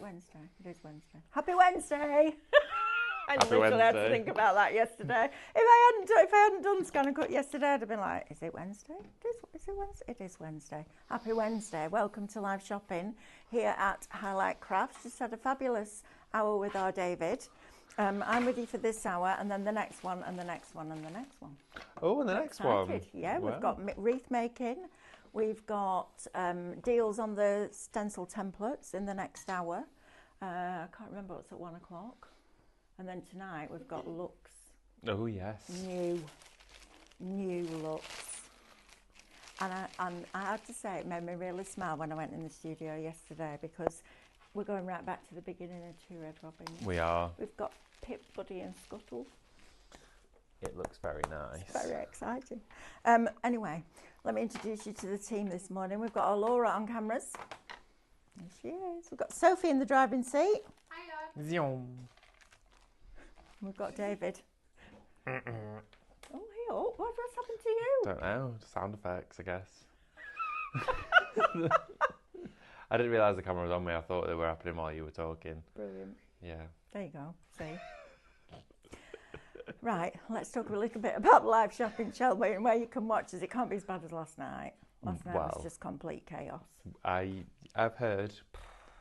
it Wednesday? It is Wednesday. Happy Wednesday! I literally had to think about that yesterday. If I hadn't done Scan and Cut yesterday, I'd have been like, is it Wednesday? Is it Wednesday? It is Wednesday. Happy Wednesday. Welcome to live shopping here at Highlight Crafts. Just had a fabulous hour with our David. I'm with you for this hour, and then the next one, and the next one, and the next one. Oh, and the next one. Yeah, wow. We've got wreath making. We've got deals on the stencil templates in the next hour. I can't remember what's at 1 o'clock. And then tonight we've got looks. Oh, yes. New looks. And I have to say, it made me really smile when I went in the studio yesterday, because we're going right back to the beginning of Two Red Robins. We are. We've got Pip, Buddy and Scuttle. It looks very nice. It's very exciting. Anyway, let me introduce you to the team this morning. We've got our Laura on cameras. There she is. We've got Sophie in the driving seat. Hiya. Zion. We've got David. Oh, hey, oh, what's happened to you? Don't know. Sound effects, I guess. I didn't realise the camera was on me. I thought they were happening while you were talking. Brilliant. Yeah. There you go. See? Right, let's talk a little bit about live shopping, shall we, and where you can watch us. It can't be as bad as last night. Last night was just complete chaos. I've heard.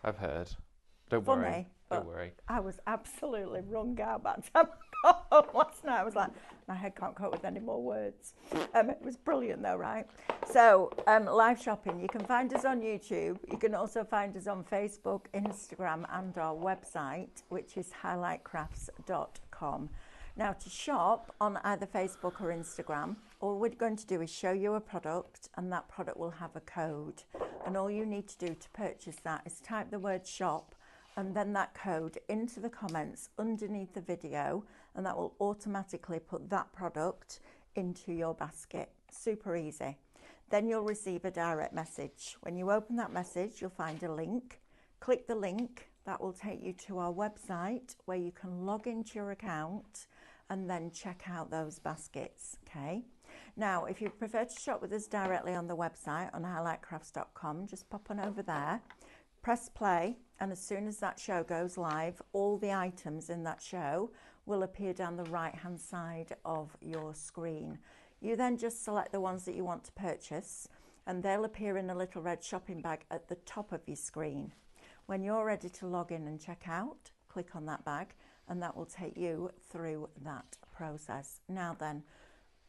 Don't Funny, worry. I was absolutely wrung out by the time I got home last night. I was like, my head can't cope with any more words. It was brilliant though, right? So, live shopping, you can find us on YouTube. You can also find us on Facebook, Instagram, and our website, which is highlightcrafts.com. Now, to shop on either Facebook or Instagram, all we're going to do is show you a product, and that product will have a code. And all you need to do to purchase that is type the word shop and then that code into the comments underneath the video, and that will automatically put that product into your basket. Super easy. Then you'll receive a direct message. When you open that message, you'll find a link. Click the link. That will take you to our website where you can log into your account and then check out those baskets, okay? Now, if you prefer to shop with us directly on the website on highlightcrafts.com, just pop on over there, press play, and as soon as that show goes live, all the items in that show will appear down the right-hand side of your screen. You then just select the ones that you want to purchase, and they'll appear in a little red shopping bag at the top of your screen. When you're ready to log in and check out, click on that bag, and that will take you through that process. Now then,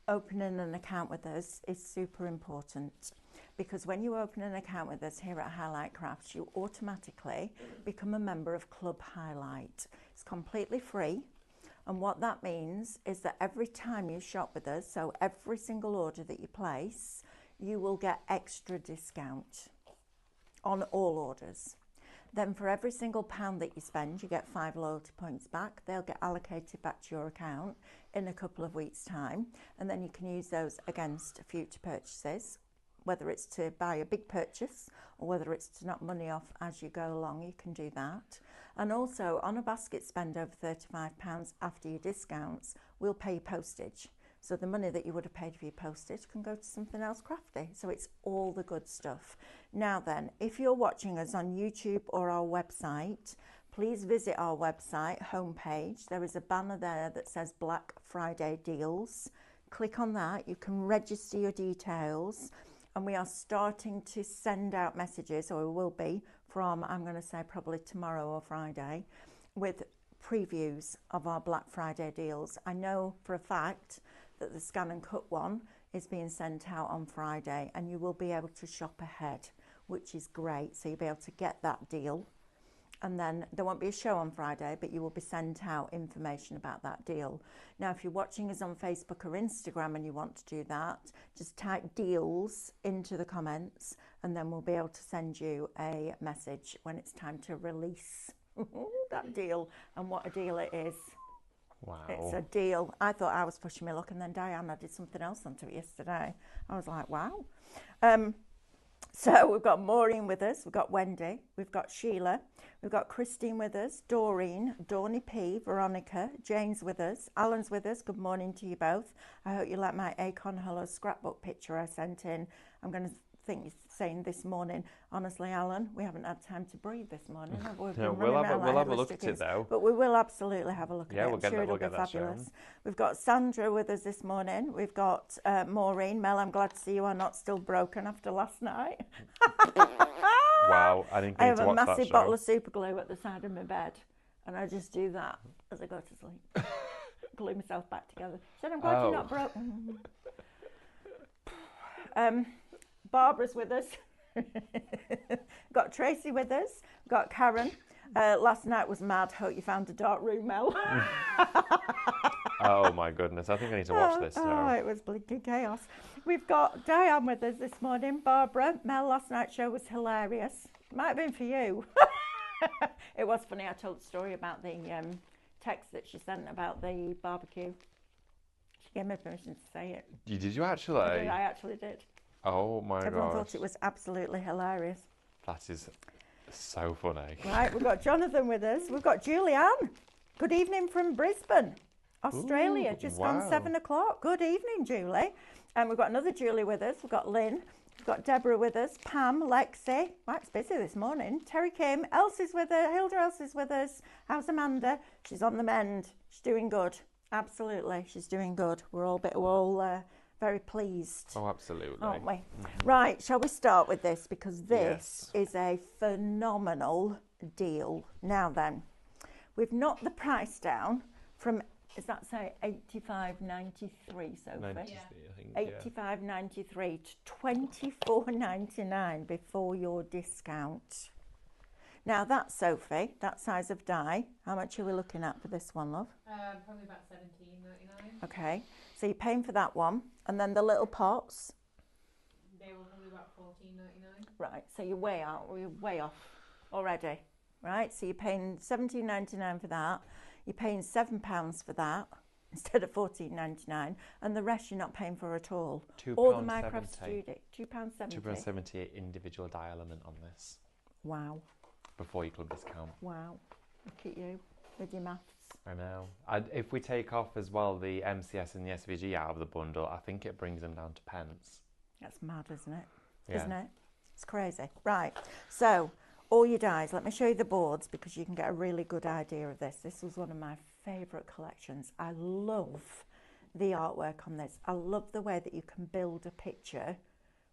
opening an account with us is super important, because when you open an account with us here at Highlight Crafts, you automatically become a member of Club Highlight. It's completely free, and what that means is that every time you shop with us, so every single order that you place, you will get extra discount on all orders. Then for every single £1 that you spend, you get 5 loyalty points back. They'll get allocated back to your account in a couple of weeks' time, and then you can use those against future purchases, whether it's to buy a big purchase or whether it's to knock money off as you go along. You can do that. And also, on a basket spend over £35 after your discounts, we'll pay you postage. So the money that you would have paid for your postage can go to something else crafty. So it's all the good stuff. Now then, if you're watching us on YouTube or our website, please visit our website homepage. There is a banner there that says Black Friday Deals. Click on that. You can register your details. And we are starting to send out messages, or we will be, from, I'm going to say probably tomorrow or Friday, with previews of our Black Friday deals. I know for a fact that the Scan and Cut one is being sent out on Friday, and you will be able to shop ahead, which is great. So you'll be able to get that deal, and then there won't be a show on Friday, but you will be sent out information about that deal. Now, if you're watching us on Facebook or Instagram and you want to do that, just type deals into the comments, and then we'll be able to send you a message when it's time to release that deal. And what a deal it is. Wow. It's a deal. I thought I was pushing my luck, and then Diana did something else onto it yesterday. I was like, wow. So we've got Maureen with us, we've got Wendy, we've got Sheila, we've got Christine with us, Doreen, Dawny P, Veronica, Jane's with us, Alan's with us. Good morning to you both. I hope you like my Acorn Hollow scrapbook picture I sent in. I'm going to think saying this morning, honestly, Alan, we haven't had time to breathe this morning. We've Yeah, been we'll running have a, around we'll like have a headless look at it chickens. though. But we will absolutely have a look at Yeah, it. we'll I'm get sure that. it'll We'll be get that shown. fabulous. We've got Sandra with us this morning. We've got Maureen. Mel, I'm glad to see you are not still broken after last night. Wow, I didn't I need have to a watch that massive show. bottle of super glue at the side of my bed, and I just do that as I go to sleep. Glue myself back together. Said, I'm glad you're not broken. Barbara's with us. Got Tracy with us. Got Karen. Last night was mad. Hope you found a dark room, Mel. Oh my goodness, I think I need to watch this Oh, now. it was blinking chaos. We've got Diane with us this morning. Barbara, Mel, last night's show was hilarious. Might have been for you. It was funny. I told the story about the text that she sent about the barbecue. She gave me permission to say it. Did you actually? I actually did. Oh my Everyone gosh. thought it was absolutely hilarious. That is so funny. Right, we've got Jonathan with us. We've got Julianne. Good evening from Brisbane, Australia. Ooh, Just wow. gone 7 o'clock. Good evening, Julie. And we've got another Julie with us. We've got Lynn. We've got Deborah with us. Pam, Lexi. Wow, it's busy this morning. Terry Kim. Elsie's with us. Hilda Elsie's with us. How's Amanda? She's on the mend. She's doing good. Absolutely, she's doing good. We're all very pleased. Oh, absolutely. Aren't we? Right, shall we start with this? Because this is a phenomenal deal. Now then, we've knocked the price down from, is that say 85.93, Sophie? 90, I think, 85.93 to 24.99 before your discount. Now that, Sophie, that size of die, how much are we looking at for this one, love? Probably about $17.99. Okay, so you're paying for that one, and then the little pots. They were probably about $14.99. Right, so you're way out, or you're way off already, right? So you're paying $17.99 for that. You're paying £7 for that instead of $14.99, and the rest you're not paying for at all. Or the Minecraft Studio, £2.70. £2.78 individual die element on this. Wow, Before your club discount. wow. Look at you with your maths. I know. If we take off as well the MCS and the SVG out of the bundle, I think it brings them down to pence. That's mad, isn't it? Yeah. Isn't it? It's crazy. Right, so all your dies. Let me show you the boards because you can get a really good idea of this. This was one of my favourite collections. I love the artwork on this. I love the way that you can build a picture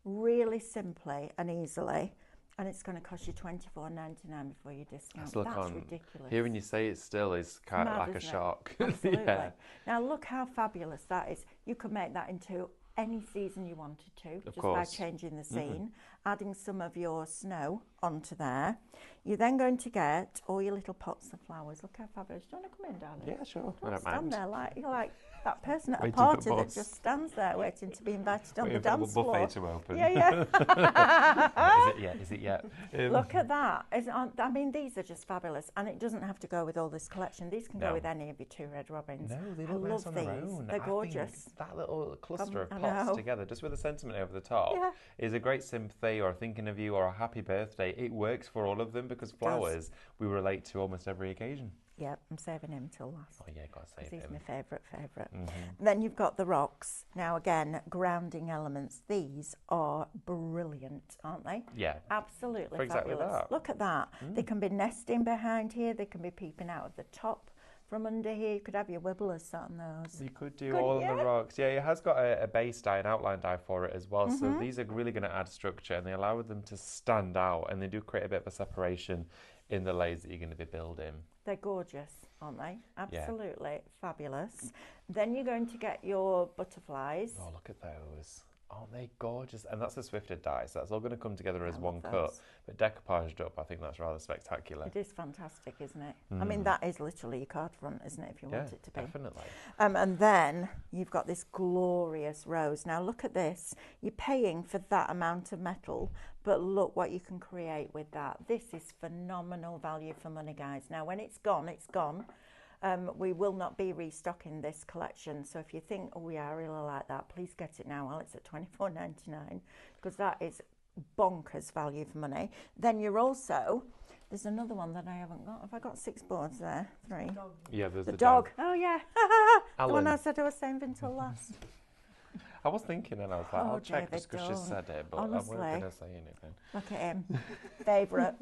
really simply and easily. And it's going to cost you $24.99 before you discount. That's ridiculous. Hearing you say it still is kind of like a shock. Absolutely. Yeah. Now look how fabulous that is. You could make that into any season you wanted to, just by changing the scene, adding some of your snow onto there. You're then going to get all your little pots of flowers. Look how fabulous. Do you want to come in, darling? Yeah, sure. I Don't don't stand mind. there like you're like that person at a Waiting for party that bus. just stands there waiting to be invited on the Waiting for dance the floor. buffet to open. Yeah. Is it yet? Is it yet? Look at that. I mean, these are just fabulous. And it doesn't have to go with all this collection. These can go with any of your two red robins. No, they I look nice love on these. their own. They're I gorgeous. think that little cluster of I pots know. together, just with a sentiment over the top, Yeah. is a great sympathy or thinking of you or a happy birthday. It works for all of them because flowers we relate to almost every occasion. Yeah, I'm saving him till last. Oh yeah, gotta save He's him. my favourite. Then you've got the rocks. Now again, grounding elements. These are brilliant, aren't they? Yeah. Absolutely For exactly fabulous. that. Look at that. They can be nesting behind here. They can be peeping out of the top from under here. You could have your wibblers sat on those. You could do Couldn't all of you? the rocks. Yeah, it has got a base die, an outline die for it as well. So these are really going to add structure and they allow them to stand out and they do create a bit of a separation in the layers that you're going to be building. They're gorgeous, aren't they? Absolutely fabulous. Then you're going to get your butterflies. Oh, look at those. Aren't they gorgeous? And that's a Swifted die, so that's all going to come together as I one love cut. those. But decoupaged up, I think that's rather spectacular. It is fantastic, isn't it? I mean, that is literally your card front, isn't it, if you want it to be? Definitely. And then you've got this glorious rose. Now look at this. You're paying for that amount of metal, but look what you can create with that. This is phenomenal value for money, guys. Now when it's gone, it's gone. We will not be restocking this collection. So if you think, oh yeah, I really like that, please get it now while it's at $24.99 because that is bonkers value for money. Then you're also, there's another one that I haven't got. Have I got 6 boards there? 3. Yeah, there's The dog. Oh yeah. The one Alan. I said I was saving until last. I was thinking and I was like, Oh, I'll check David, just because she don't. said it, but Honestly. I weren't going to say anything. Look at him. Favourite.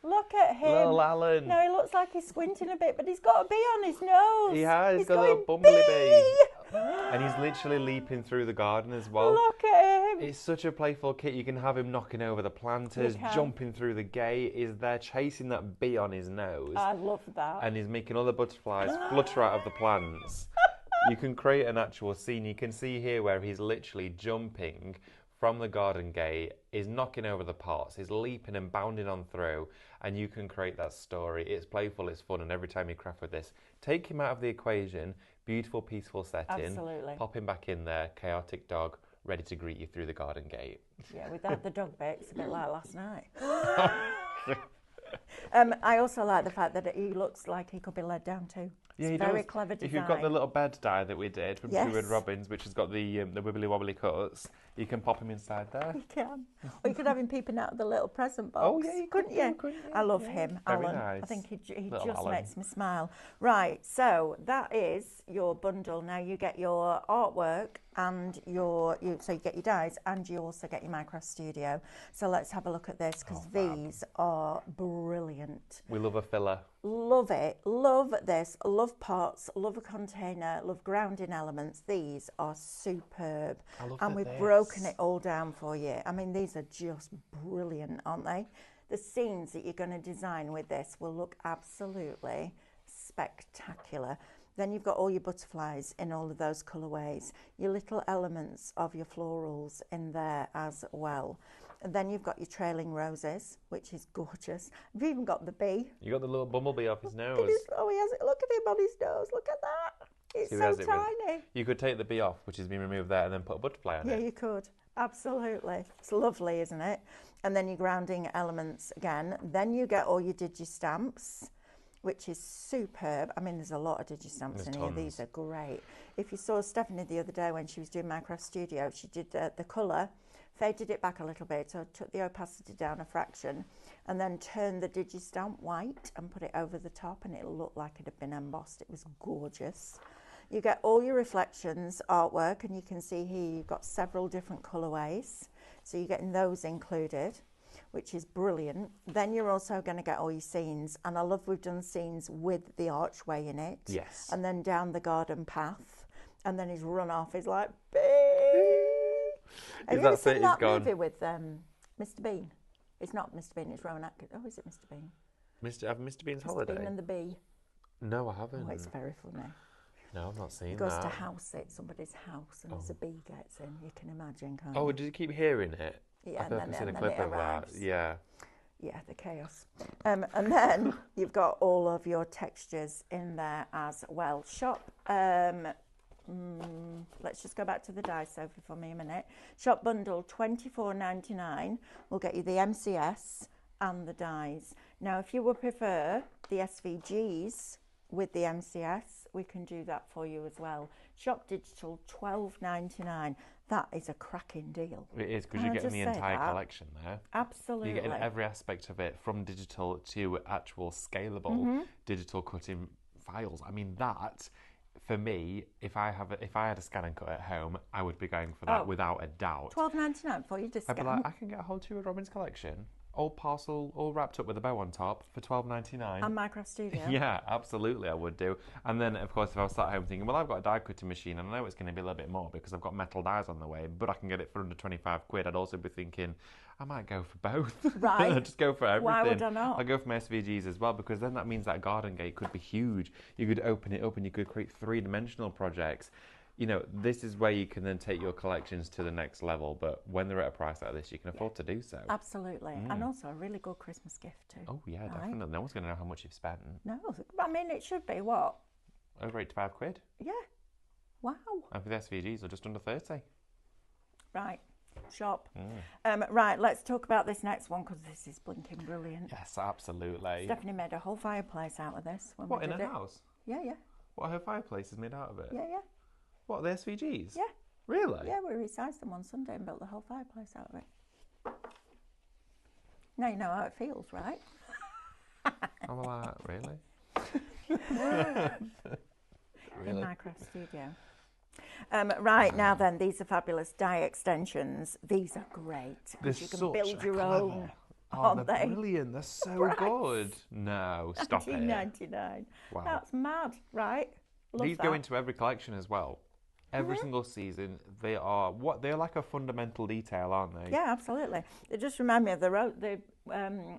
Look at him. Little Alan. No, he looks like he's squinting a bit, but he's got a bee on his nose. He has. He's got a little going, bumblebee bee. "Bee!" And he's literally leaping through the garden as well. Look at him. It's such a playful kit. You can have him knocking over the planters, You can. jumping through the gate. He's there chasing that bee on his nose. I love that. And he's making other butterflies flutter out of the plants. You can create an actual scene. You can see here where he's literally jumping from the garden gate, is knocking over the pots, he's leaping and bounding on through, and you can create that story. It's playful, it's fun, and every time you craft with this, take him out of the equation, beautiful, peaceful setting, Absolutely. pop him back in there, chaotic dog, ready to greet you through the garden gate. Yeah, without the dog bit, it's a bit like last night. I also like the fact that he looks like he could be led down too. Yeah, It's he very does. clever design. If you've got the little bed die that we did from Yes. Sherwood Robbins, which has got the wibbly wobbly cuts, you can pop him inside there. You can. Or you could have him peeping out of the little present box. Oh yeah, you couldn't you? couldn't you? I love Yeah. him, Very Alan. nice. I think he Little just Alan. makes me smile. Right, so that is your bundle. Now you get your artwork and so you get your dies and you also get your Micro Studio. So let's have a look at this because fab. these are brilliant. We love a filler. Love it. Love this. Love pots. Love a container. Love grounding elements. These are superb. I love And that we've broken this- it all down for you. I mean, these are just brilliant, aren't they? The scenes that you're going to design with this will look absolutely spectacular. Then you've got all your butterflies in all of those colourways, your little elements of your florals in there as well. And then you've got your trailing roses, which is gorgeous. You've even got the bee. You got the little bumblebee off his Look at nose. he has it. Look at him on his nose. Look at that. It's See, so there's it with- tiny. You could take the bee off, which has been removed there, and then put a butterfly on Yeah, it. you could. Absolutely. It's lovely, isn't it? And then your grounding elements again. Then you get all your digi-stamps, which is superb. I mean, there's a lot of digi-stamps There's in here. tons. These are great. If you saw Stephanie the other day when she was doing Micro Studio, she did the colour, faded it back a little bit, so took the opacity down a fraction, and then turned the digi-stamp white and put it over the top, and it looked like it had been embossed. It was gorgeous. You get all your reflections artwork, and you can see here you've got several different colourways. So you're getting those included, which is brilliant. Then you're also going to get all your scenes, and I love we've done scenes with the archway in it. Yes. And then down the garden path, and then his run off is like, bee. Have you ever That's it, seen he's that gone. movie with Mr. Bean? It's not Mr. Bean, it's Rowan Atkinson. Oh, is it Mr. Bean? Mr. Bean's Mr. Holiday? Bean and the Bee. No, I haven't. Oh, it's very funny. No, I've not seen He goes that. to house it, somebody's house, and there's a bee gets in. You can imagine, can't Oh, you? did you keep hearing it? Yeah, I feel like and I've seen a then clip it of that. arrives. Yeah. Yeah, the chaos. And then you've got all of your textures in there as well. Shop, let's just go back to the die, Sophie, for me a minute. Shop bundle $24.99 will get you the MCS and the dies. Now, if you would prefer the SVGs with the MCS, we can do that for you as well. Shop digital $12.99. That is a cracking deal. It is, because Can you're I getting just the say entire that? collection there. Absolutely. You're getting every aspect of it, from digital to actual scalable Mm-hmm. digital cutting files. I mean, that, for me, if I had a scan and cut at home, I would be going for that Oh. without a doubt. $12.99 for you to I'd be scan. like, I can get a whole Sherwood Robbins collection, all parcel, all wrapped up with a bow on top for $12.99. And Micro Studio. Yeah, absolutely, I would do. And then, of course, if I was sat at home thinking, well, I've got a die cutting machine, and I know it's going to be a little bit more because I've got metal dies on the way, but I can get it for under 25 quid, I'd also be thinking, I might go for both. Right. Just go for everything. Why would I not? I'll go for my SVGs as well, because then that means that garden gate could be huge. You could open it up and you could create three-dimensional projects. You know, this is where you can then take your collections to the next level, but when they're at a price like this, you can afford to do so. Absolutely. And also a really good Christmas gift too. Oh, yeah, Right. definitely. No one's going to know how much you've spent. No, I mean, it should be what? Over 85 quid. Yeah. Wow. And for the SVGs, they're just under 30. Right. Shop. Right, let's talk about this next one because this is blinking brilliant. Yes, absolutely. Stephanie made a whole fireplace out of this when What, we in did a it. house? Yeah, yeah. What, her fireplace is made out of it? Yeah, yeah. What, the SVGs? Yeah. Really? Yeah, we resized them on Sunday and built the whole fireplace out of it. Now you know how it feels, right? I'm like, really? In Micro Studio. Right, now then, these are fabulous die extensions. These are great They're because you can such build a your clever. own. Oh, Aren't they're they? brilliant. They're so Price. good. No, stop it. 19.99. Wow. That's mad, right? Love These that. go into every collection as well. Every single season, they're like a fundamental detail, aren't they? Yeah, absolutely. They just remind me of the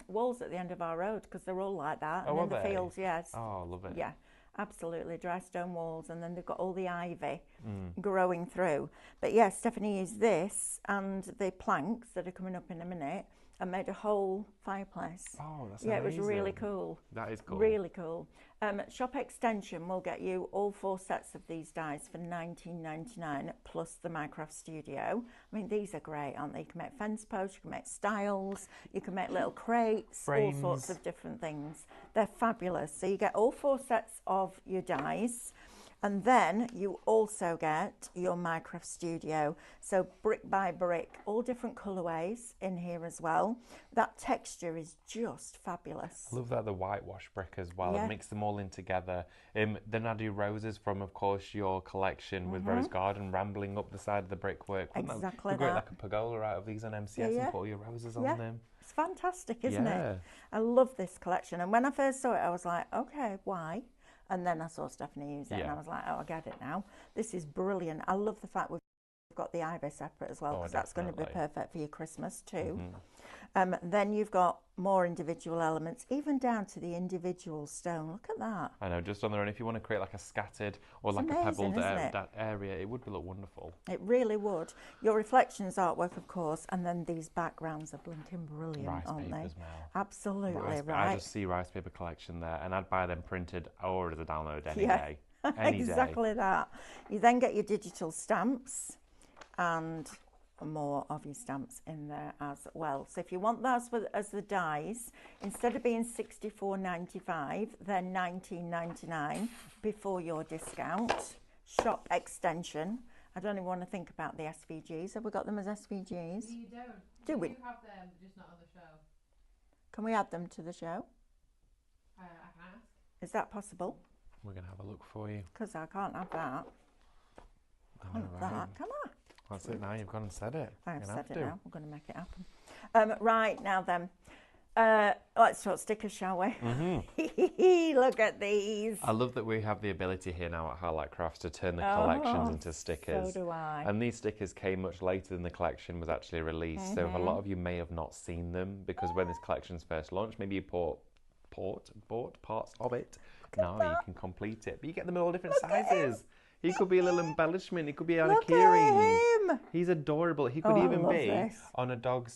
walls at the end of our road because they're all like that. Oh, and in are the they? fields, yes. Oh, I love it. Yeah, absolutely. Dry stone walls, and then they've got all the ivy growing through. But yeah, Stephanie used this and the planks that are coming up in a minute and made a whole fireplace. Oh, that's Yeah, amazing. it was really cool. That is cool. Really cool. Shop Extension will get you all 4 sets of these dies for $19.99 plus the Minecraft Studio. I mean, these are great, aren't they? You can make fence posts, you can make stiles, you can make little crates, Frames. all sorts of different things. They're fabulous. So you get all 4 sets of your dies. And then you also get your Minecraft Studio. So brick by brick, all different colourways in here as well. That texture is just fabulous. I love that the whitewash brick as well. Yeah. It mix them all in together. Then I do roses from, of course, your collection with Rose Garden rambling up the side of the brickwork. Wouldn't Exactly that be great, that. like a pergola out of these on MCS Yeah. and put all your roses Yeah. on them? It's fantastic, isn't Yeah. it? I love this collection. And when I first saw it, I was like, okay, why? And then I saw Stephanie use it and I was like, oh, I get it now. This is brilliant. I love the fact we've got the ivy separate as well because that's going to be perfect for your Christmas too. Then you've got more individual elements, even down to the individual stone. Look at that. I know, just on their own. If you want to create like a scattered or It's like a amazing, pebbled isn't it? that area, it would look wonderful. It really would. Your reflections artwork, of course, and then these backgrounds are blinking brilliant, Rice aren't they? papers, Mel. Absolutely, I right? just see rice paper collection there, and I'd buy them printed or as a download any Yeah. day. Any Exactly that. You then get your digital stamps and more of your stamps in there as well. So if you want those as the dies, instead of being $64.95, they're $19.99 before your discount. Shop Extension. I don't even want to think about the SVGs. Have we got them as SVGs? You don't. Do we? You have them, just not on the show. Can we add them to the show? I can ask. Is that possible? We're going to have a look for you. Because I can't have that. I know, Can't have right? that, can I? That's it now, you've gone and said it. I have You're said gonna it have now. I'm going to make it happen. Right, now then. Let's talk stickers, shall we? Look at these. I love that we have the ability here now at Highlight Crafts to turn the collections into stickers. So do I. And these stickers came much later than the collection was actually released. So a lot of you may have not seen them because when this collection's first launched, maybe you bought parts of it. Now you can complete it. But you get them in all different sizes. He could be a little embellishment. He could be on a Look keyring. at him. He's adorable. He could Oh, I even love be this. on a dog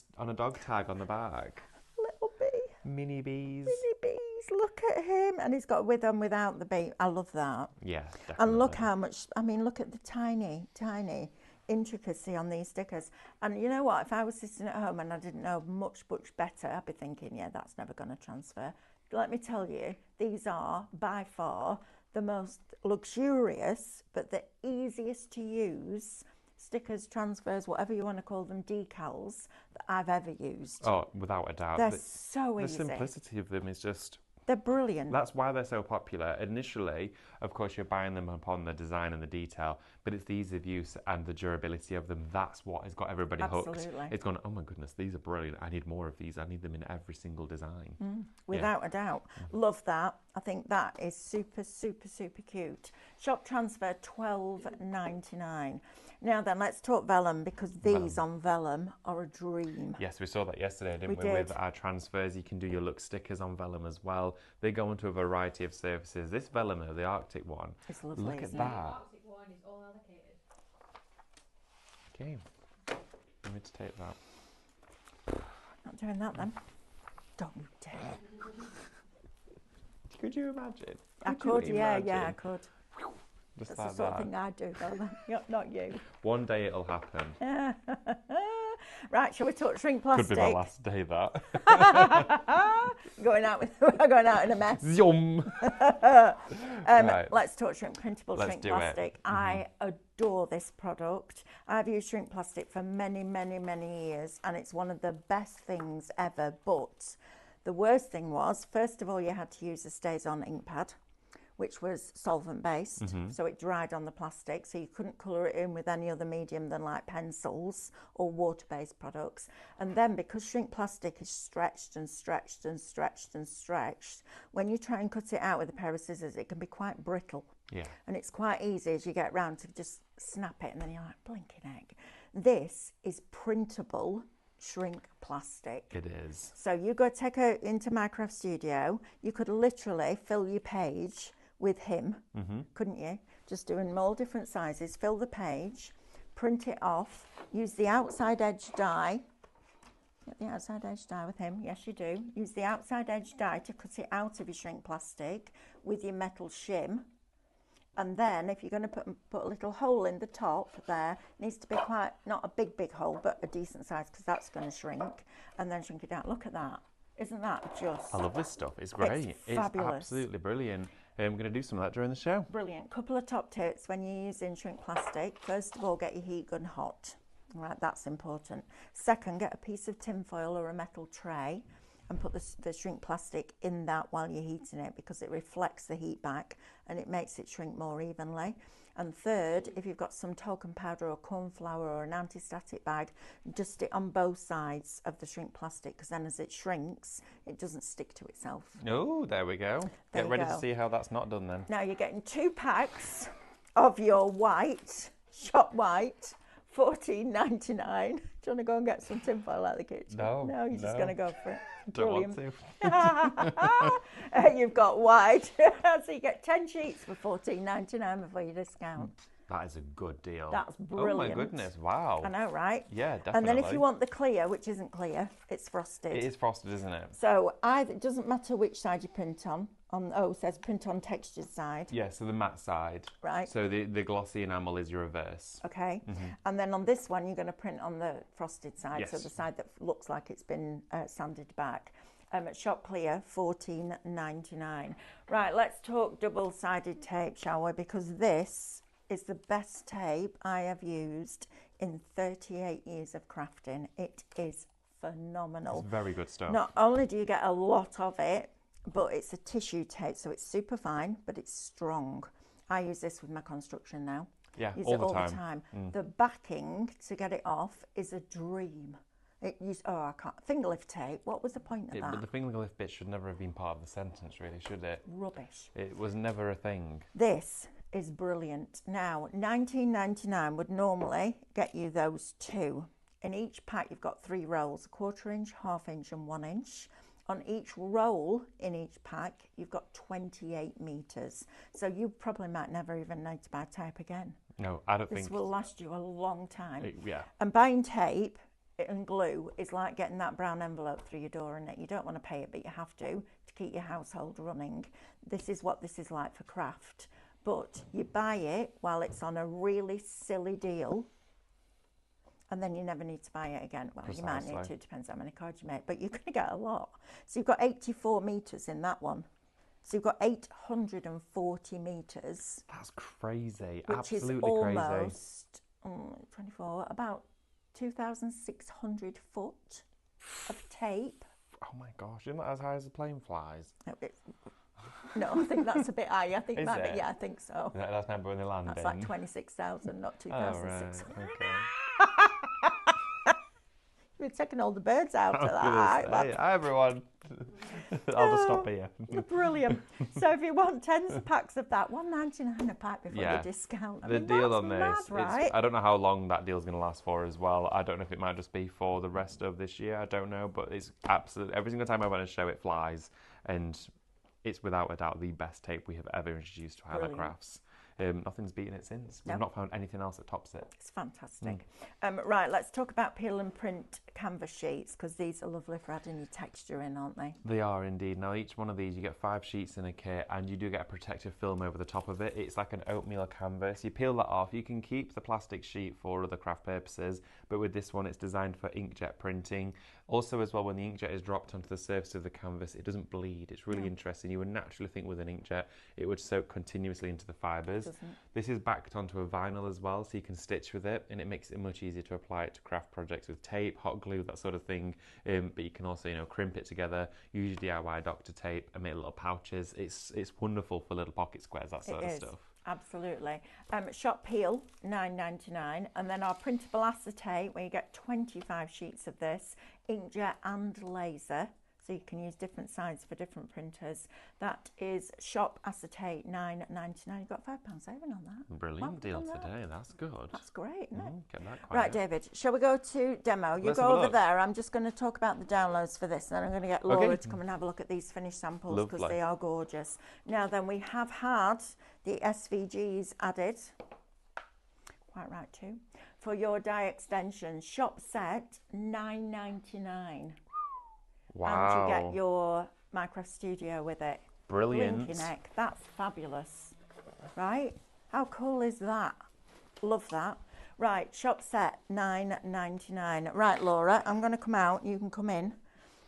tag on the back. Little bee. Mini bees. Mini bees. Look at him. And he's got with and without the bee. I love that. Yeah, definitely. And look how much, I mean, look at the tiny, tiny intricacy on these stickers. And you know what? If I was sitting at home and I didn't know much better, I'd be thinking, yeah, that's never going to transfer. Let me tell you, these are by far the most luxurious, but the easiest to use stickers, transfers, whatever you want to call them, decals that I've ever used. Oh, without a doubt. They're so The easy. simplicity of them is just... They're brilliant. That's why they're so popular. Initially, of course, you're buying them upon the design and the detail, but it's the ease of use and the durability of them. That's what has got everybody hooked. Absolutely. It's gone, oh my goodness, these are brilliant. I need more of these. I need them in every single design. Without a doubt. Love that. I think that is super, super, super cute. Shop transfer $12.99. Now then, let's talk vellum because these on vellum are a dream. Yes, we saw that yesterday, didn't We we? did. With our transfers, you can do your look stickers on vellum as well. They go into a variety of surfaces. This vellum, the Arctic one, It's lovely, look at isn't it? The that. Arctic one is all allocated. Okay, let me just take that. Not doing that then. Don't you dare. Could you imagine? I you could, yeah, I imagine? could. Just That's the like sort of that. thing I do, though. Not you. One day it'll happen. Right, shall we talk shrink Could plastic? be my last day, that. Going out in a mess. Yum! Right. Let's talk printable Let's shrink do it. plastic. I adore this product. I've used shrink plastic for many, many, many years, and it's one of the best things ever. But the worst thing was, first of all, you had to use a stays-on ink pad, which was solvent based, so it dried on the plastic, so you couldn't colour it in with any other medium than like pencils or water based products. And then because shrink plastic is stretched and stretched and stretched and stretched, when you try and cut it out with a pair of scissors, it can be quite brittle. Yeah. And it's quite easy as you get round to just snap it, and then you're like, blinking egg. This is printable shrink plastic. It is. So you go take it into Minecraft Studio, you could literally fill your page with him, couldn't you? Just doing them all different sizes, fill the page, print it off, use the outside edge die. Get the outside edge die with him, yes you do. Use the outside edge die to cut it out of your shrink plastic with your metal shim. And then if you're going to put a little hole in the top there, it needs to be quite, not a big hole, but a decent size, because that's going to shrink, and then shrink it down. Look at that. Isn't that just... I love this stuff. It's great. It's fabulous. It's absolutely brilliant. I'm going to do some of that during the show. Brilliant. Couple of top tips when you're using shrink plastic. First of all, get your heat gun hot. All right, that's important. Second, get a piece of tin foil or a metal tray and put the shrink plastic in that while you're heating it, because it reflects the heat back and it makes it shrink more evenly. And third, if you've got some talcum powder or corn flour or an anti-static bag, dust it on both sides of the shrink plastic, because then as it shrinks, it doesn't stick to itself. Oh, there we go. There Get you ready go. to see how that's not done then. Now you're getting 2 packs of your white, shop white, $14.99. Do you want to go and get some tinfoil out of the kitchen? No, you're just no. going to go for it. Don't Brilliant. want to. You've got white, so you get 10 sheets for $14.99 before your discount. That is a good deal. That's brilliant. Oh my goodness, wow. I know, right? Yeah, definitely. And then if you want the clear, which isn't clear, it's frosted. It is frosted, isn't it? So it doesn't matter which side you print on. It says print on textured side. Yeah, so the matte side. Right. So the glossy enamel is your reverse. Okay. And then on this one, you're going to print on the frosted side, so Yes. the side that looks like it's been sanded back. At Shop Clear, $14.99. Right, let's talk double-sided tape, shall we? Because this is the best tape I have used in 38 years of crafting. It is phenomenal. It's very good stuff. Not only do you get a lot of it, but it's a tissue tape, so it's super fine, but it's strong. I use this with my construction now. Yeah, Use all it the all time. the time. The backing to get it off is a dream. I can't. Finger lift tape. What was the point of that? But the finger lift bit should never have been part of the sentence, really, should it? Rubbish. It was never a thing. This is brilliant. Now, $19.99 would normally get you those 2. In each pack, you've got 3 rolls: 1/4 inch, 1/2 inch, and 1 inch. On each roll in each pack, you've got 28 meters. So you probably might never even need to buy tape again. No, I don't This think. will last you a long time. Yeah. And buying tape and glue is like getting that brown envelope through your door, and you don't want to pay it, but you have to keep your household running. This is what this is like for craft. But you buy it while it's on a really silly deal, and then you never need to buy it again. Well, you might need Precisely. to, it depends how many cards you make, but you're going to get a lot. So you've got 84 meters in that one. So you've got 840 meters, That's crazy. which Absolutely is crazy. almost 24, about 2,600 foot of tape. Oh my gosh, isn't that as high as the plane flies? No, I think that's a bit high. I think Is might it? be, yeah, I think so. That's remember when they landed. That's like 26,000, not Oh, right. 2,600. Okay. We're taking all the birds out I of was that. gonna Right, say, well, hi everyone. I'll just stop here. brilliant. So if you want 10 packs of that, $1.99 a pack before Yeah. your discount. I The mean, deal that's on this, mad, right? I don't know how long that deal's going to last for as well. I don't know if it might just be for the rest of this year. I don't know, but it's absolutely, every single time I want to show it flies, and it's without a doubt the best tape we have ever introduced to Highlight Brilliant. Crafts. Nothing's beaten it since. We've No. not found anything else that tops it. It's fantastic. Right, let's talk about peel and print canvas sheets, because these are lovely for adding your texture in, aren't they? They are indeed. Now each one of these, you get 5 sheets in a kit, and you do get a protective film over the top of it. It's like an oatmeal canvas. You peel that off. You can keep the plastic sheet for other craft purposes, but with this one it's designed for inkjet printing. Also as well, when the inkjet is dropped onto the surface of the canvas, it doesn't bleed. It's really interesting. You would naturally think with an inkjet it would soak continuously into the fibres. this is backed onto a vinyl as well, so you can stitch with it, and it makes it much easier to apply it to craft projects with tape, hot glue, that sort of thing. But you can also, you know, crimp it together, use your DIY Dr. tape, and make little pouches. It's wonderful for little pocket squares, that sort of stuff. Absolutely. Shop Peel, $9.99, and then our printable acetate, where you get 25 sheets of this, inkjet and laser, so you can use different sizes for different printers. That is Shop Acetate, $9.99. You've got £5 saving on that. Brilliant deal today. That's good. That's great, isn't it? Get that quite right, David, shall we go to demo? You Let's go have a over look. there. I'm just going to talk about the downloads for this, and then I'm going to get Laura to come and have a look at these finished samples because Lovely. they are gorgeous. Now then, we have had the SVGs added. Quite right too. For your die extension, shop set, $9.99. Wow. And you get your Micro Studio with it. Brilliant. Blinky neck. That's fabulous. Right? How cool is that? Love that. Right, shop set, $9.99. Right, Laura, I'm going to come out. You can come in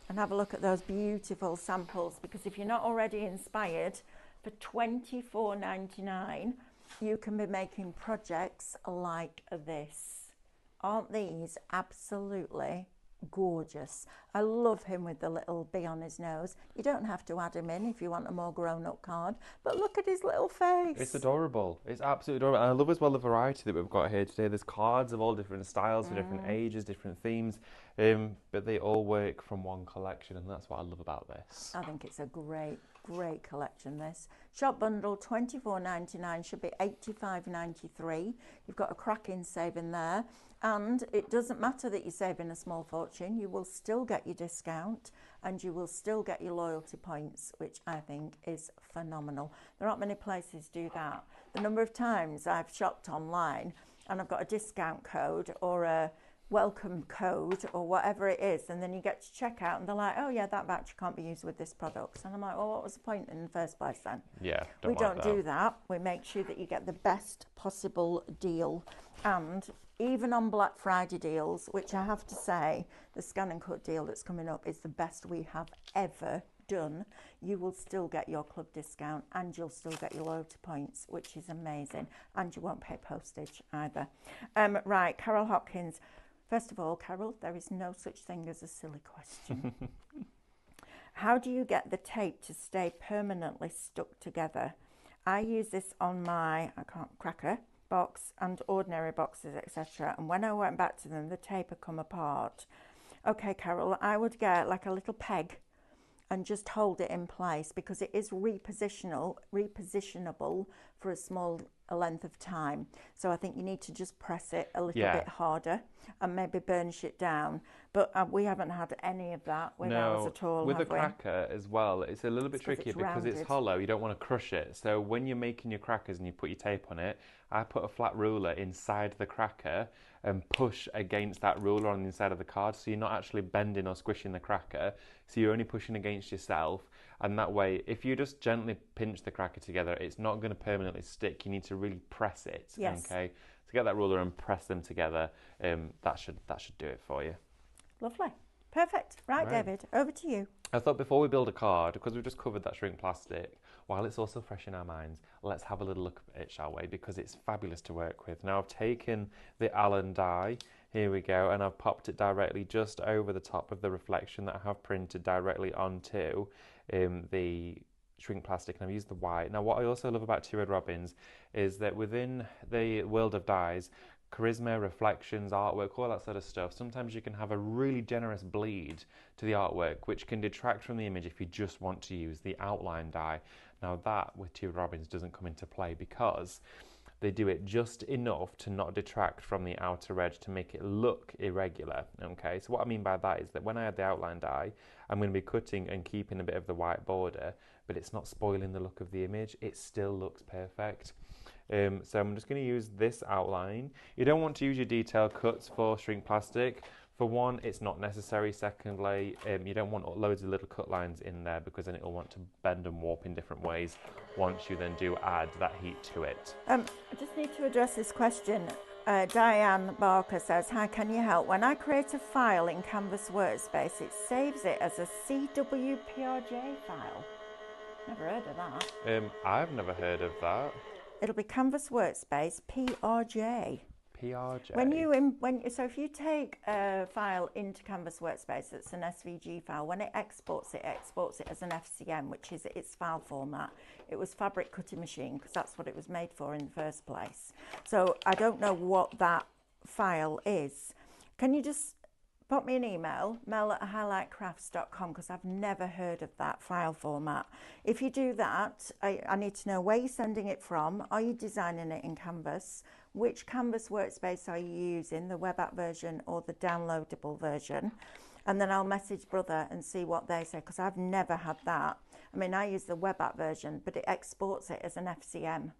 and have a look at those beautiful samples, because if you're not already inspired, for $24.99, you can be making projects like this. Aren't these absolutely gorgeous? I love him with the little bee on his nose. You don't have to add him in if you want a more grown-up card, but look at his little face. It's adorable. It's absolutely adorable. And I love as well the variety that we've got here today. There's cards of all different styles for different ages, different themes, but they all work from one collection, and that's what I love about this. I think it's a great collection, this. Shop bundle, $24.99, should be $85.93. You've got a cracking saving there. And it doesn't matter that you're saving a small fortune, you will still get your discount and you will still get your loyalty points, which I think is phenomenal. There aren't many places do that. The number of times I've shopped online and I've got a discount code or a welcome code or whatever it is, and then you get to checkout and they're like, oh yeah, that voucher can't be used with this product. And I'm like, well, what was the point in the first place then? Yeah, we don't do that. We make sure that you get the best possible deal. And even on Black Friday deals, which I have to say, the scan and cut deal that's coming up is the best we have ever done, you will still get your club discount and you'll still get your loyalty points, which is amazing. And you won't pay postage either. Right, Carol Hopkins. First of all, Carol, there is no such thing as a silly question. How do you get the tape to stay permanently stuck together? I use this on my cracker box and ordinary boxes, etc. And when I went back to them, the tape had come apart. Okay, Carol, I would get like a little peg and just hold it in place, because it is repositionable for a small length of time. So I think you need to just press it a little bit harder and maybe burnish it down. But we haven't had any of that with ours at all. With the cracker as well, it's a little bit tricky because it's hollow. You don't want to crush it. So when you're making your crackers and you put your tape on it, I put a flat ruler inside the cracker and push against that ruler on the inside of the card, so you're not actually bending or squishing the cracker, so you're only pushing against yourself. And that way, if you just gently pinch the cracker together, it's not going to permanently stick. You need to really press it. Yes. Okay, so get that ruler and press them together. That should do it for you. Lovely. Perfect. Right, David, over to you. I thought before we build a card, because we've just covered that shrink plastic, while it's also fresh in our minds, let's have a little look at it, shall we? Because it's fabulous to work with. Now I've taken the Allen die, here we go, and I've popped it directly just over the top of the reflection that I have printed directly onto the shrink plastic, and I've used the white. Now what I also love about Two Red Robins is that within the world of dies, charisma, reflections, artwork, all that sort of stuff, sometimes you can have a really generous bleed to the artwork, which can detract from the image if you just want to use the outline die. Now that with Two Red Robins doesn't come into play, because they do it just enough to not detract from the outer edge to make it look irregular. Okay, so what I mean by that is that when I add the outline die, I'm going to be cutting and keeping a bit of the white border, but it's not spoiling the look of the image. It still looks perfect. So I'm just going to use this outline. You don't want to use your detail cuts for shrink plastic. For one, it's not necessary. Secondly, you don't want loads of little cut lines in there, because then it'll want to bend and warp in different ways once you then do add that heat to it. I just need to address this question. Diane Barker says, hi, can you help? When I create a file in Canvas Workspace, it saves it as a CWPRJ file. Never heard of that. I've never heard of that. It'll be Canvas Workspace PRJ. PRJ. So if you take a file into Canvas Workspace that's an SVG file, when it exports it as an FCM, which is its file format. It was fabric cutting machine because that's what it was made for in the first place. So I don't know what that file is. Can you just pop me an email, mel@highlightcrafts.com, because I've never heard of that file format. If you do that, I need to know where you're sending it from. Are you designing it in Canvas? Which Canvas workspace are you using, the web app version or the downloadable version? And then I'll message Brother and see what they say, because I've never had that. I mean, I use the web app version, but it exports it as an FCM.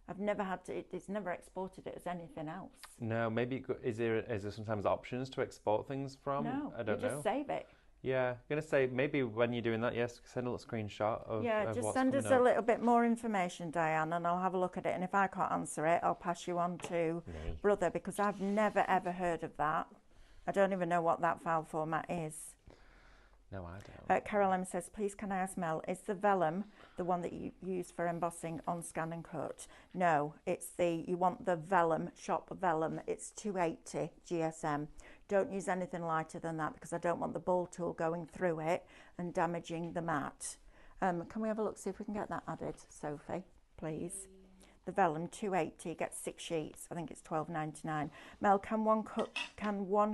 I've never had to, it's never exported it as anything else. No, maybe is there sometimes options to export things from? No, I don't know. You just save it. Yeah, I'm going to say maybe when you're doing that, yes, send a little screenshot of just what's send us coming a up. little bit more information, Diane, and I'll have a look at it. And if I can't answer it, I'll pass you on to Brother, because I've never ever heard of that. I don't even know what that file format is. No, I don't. Carol M says, please can I ask Mel, is the vellum the one that you use for embossing on Scan and Cut? No, you want the vellum, shop vellum. It's 280 GSM. Don't use anything lighter than that, because I don't want the ball tool going through it and damaging the mat. Can we have a look, see if we can get that added, Sophie, please? The vellum 280 gets 6 sheets. I think it's $12.99. Mel, can one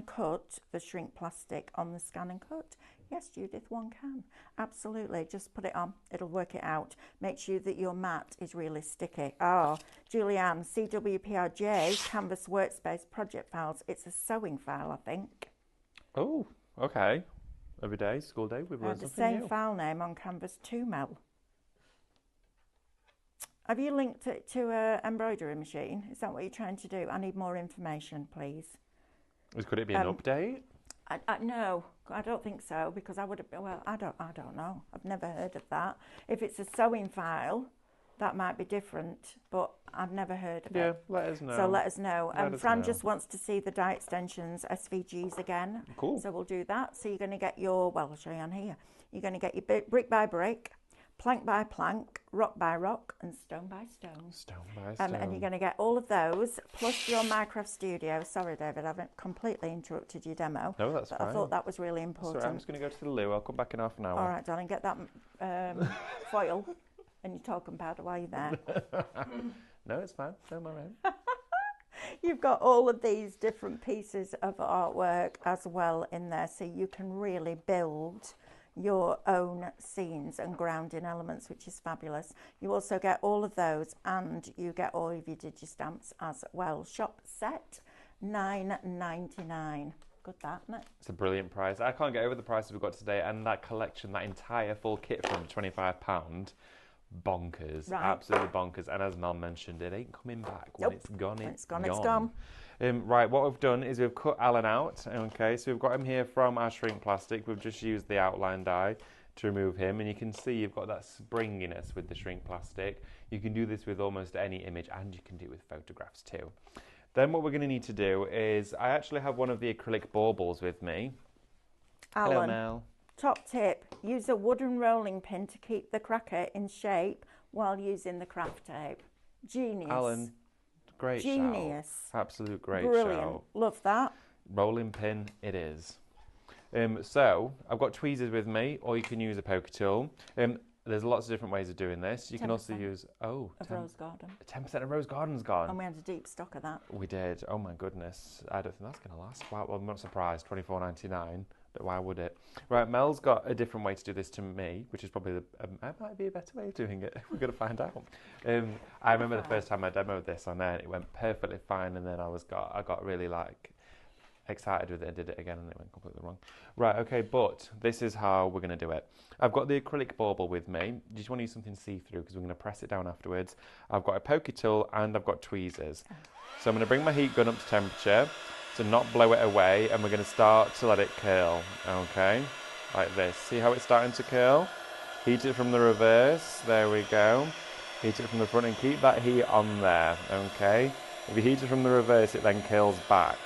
cut the shrink plastic on the Scan and Cut? Yes, Judith, one can. Absolutely. Just put it on. It'll work it out. Make sure that your mat is really sticky. Oh, Julianne, CWPRJ, Canvas Workspace Project Files. It's a sewing file, I think. Oh, okay. Every day, school day, we've learned something new. The same file name on Canvas too, Mel. Have you linked it to an embroidery machine? Is that what you're trying to do? I need more information, please. Could it be an update? No, I don't think so, because I would have. Well, I don't know. I've never heard of that. If it's a sewing file, that might be different, but I've never heard of it. Yeah, let us know. So let us know. Fran just wants to see the die extensions SVGs again. Cool. So we'll do that. So you're going to get your. Well, I'll show you on here. You're going to get your brick by brick, plank by plank, rock by rock, and stone by stone. Stone by stone. And you're going to get all of those, plus your Minecraft Studio. Sorry, David, I haven't completely interrupted your demo. No, that's but fine. I thought that was really important. Sorry, I'm just going to go to the loo. I'll come back in half an hour. All right, darling, get that foil and your talcum powder while you're there. No, it's fine. Don't worry. You've got all of these different pieces of artwork as well in there, so you can really build your own scenes and grounding elements, which is fabulous. You also get all of those, and you get all of your digistamps as well. Shop set $9.99. Good, that, isn't it? It's a brilliant price. I can't get over the prices we've got today, and that collection, that entire full kit from £25, bonkers, right. Absolutely bonkers. And as Mel mentioned, it ain't coming back. When it's gone, it's gone. Right, what we've done is we've cut Alan out. Okay, so we've got him here from our shrink plastic. We've just used the outline die to remove him, and you can see you've got that springiness with the shrink plastic. You can do this with almost any image, and you can do it with photographs too. Then what we're going to need to do is, I actually have one of the acrylic baubles with me. Alan, hello, Mel. Top tip, use a wooden rolling pin to keep the cracker in shape while using the craft tape. Genius. Alan, great Genius. shout. Absolute great Brilliant. shout. Love that. Rolling pin it is. So I've got tweezers with me, or you can use a poker tool. There's lots of different ways of doing this. You can also use of Rose Garden. 10% of Rose Garden's gone. And we had a deep stock of that. We did. Oh my goodness. I don't think that's going to last. Wow, well, I'm not surprised. $24.99. But why would it? Right, Mel's got a different way to do this to me, which is probably that might be a better way of doing it. We're going to find out. I remember the first time I demoed this on there, it went perfectly fine, and then I got really excited with it and did it again, and it went completely wrong. Right, okay, but this is how we're going to do it. I've got the acrylic bauble with me. You just want to use something see-through because we're going to press it down afterwards. I've got a poker tool and I've got tweezers. So I'm going to bring my heat gun up to temperature to not blow it away, and we're going to start to let it curl, okay? Like this. See how it's starting to curl? Heat it from the reverse. There we go. Heat it from the front and keep that heat on there, okay? If you heat it from the reverse, it then curls back.